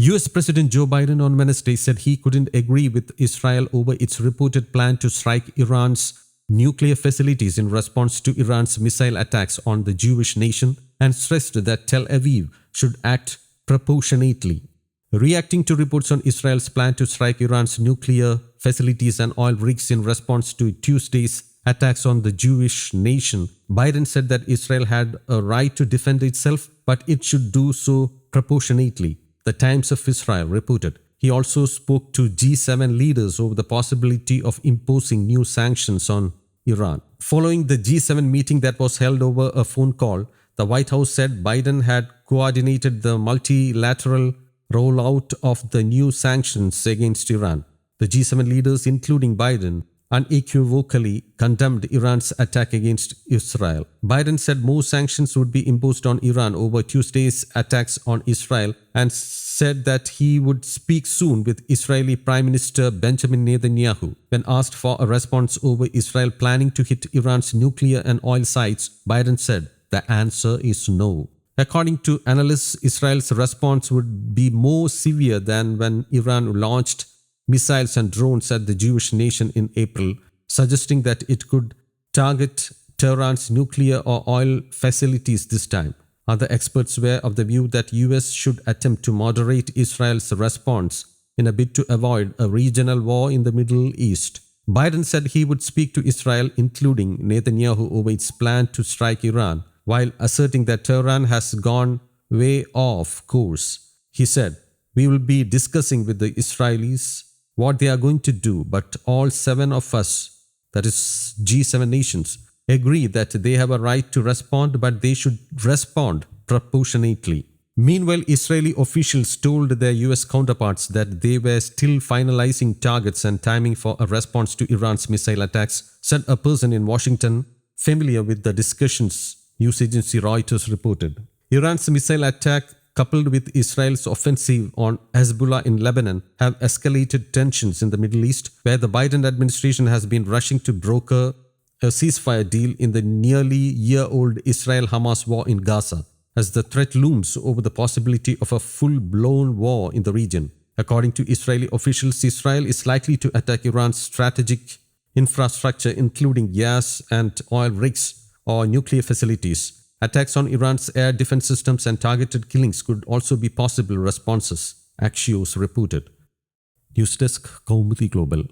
US President Joe Biden on Wednesday said he couldn't agree with Israel over its reported plan to strike Iran's nuclear facilities in response to Iran's missile attacks on the Jewish nation and stressed that Tel Aviv should act proportionately. Reacting to reports on Israel's plan to strike Iran's nuclear facilities and oil rigs in response to Tuesday's attacks on the Jewish nation, Biden said that Israel had a right to defend itself, but it should do so proportionately, the Times of Israel reported. He also spoke to G7 leaders over the possibility of imposing new sanctions on Iran. Following the G7 meeting that was held over a phone call, the White House said Biden had coordinated the multilateral rollout of the new sanctions against Iran. The G7 leaders, including Biden, unequivocally condemned Iran's attack against Israel. Biden said more sanctions would be imposed on Iran over Tuesday's attacks on Israel and said that he would speak soon with Israeli Prime Minister Benjamin Netanyahu. When asked for a response over Israel planning to hit Iran's nuclear and oil sites, Biden said, "The answer is no." According to analysts, Israel's response would be more severe than when Iran launched missiles and drones at the Jewish nation in April, suggesting that it could target Tehran's nuclear or oil facilities this time. Other experts were of the view that US should attempt to moderate Israel's response in a bid to avoid a regional war in the Middle East. Biden said he would speak to Israel, including Netanyahu, over its plan to strike Iran, while asserting that Tehran has gone way off course. He said, "We will be discussing with the Israelis what they are going to do, but all 7 of us, that is G7 nations, agree that they have a right to respond, but they should respond proportionately." Meanwhile, Israeli officials told their US counterparts that they were still finalizing targets and timing for a response to Iran's missile attacks, said a person in Washington familiar with the discussions, news agency Reuters reported. Iran's missile attack, coupled with Israel's offensive on Hezbollah in Lebanon, have escalated tensions in the Middle East, where the Biden administration has been rushing to broker a ceasefire deal in the nearly year-old Israel-Hamas war in Gaza, as the threat looms over the possibility of a full-blown war in the region. According to Israeli officials, Israel is likely to attack Iran's strategic infrastructure, including gas and oil rigs or nuclear facilities. Attacks on Iran's air defense systems and targeted killings could also be possible responses, Axios reported. News Desk, Kaumudy Global.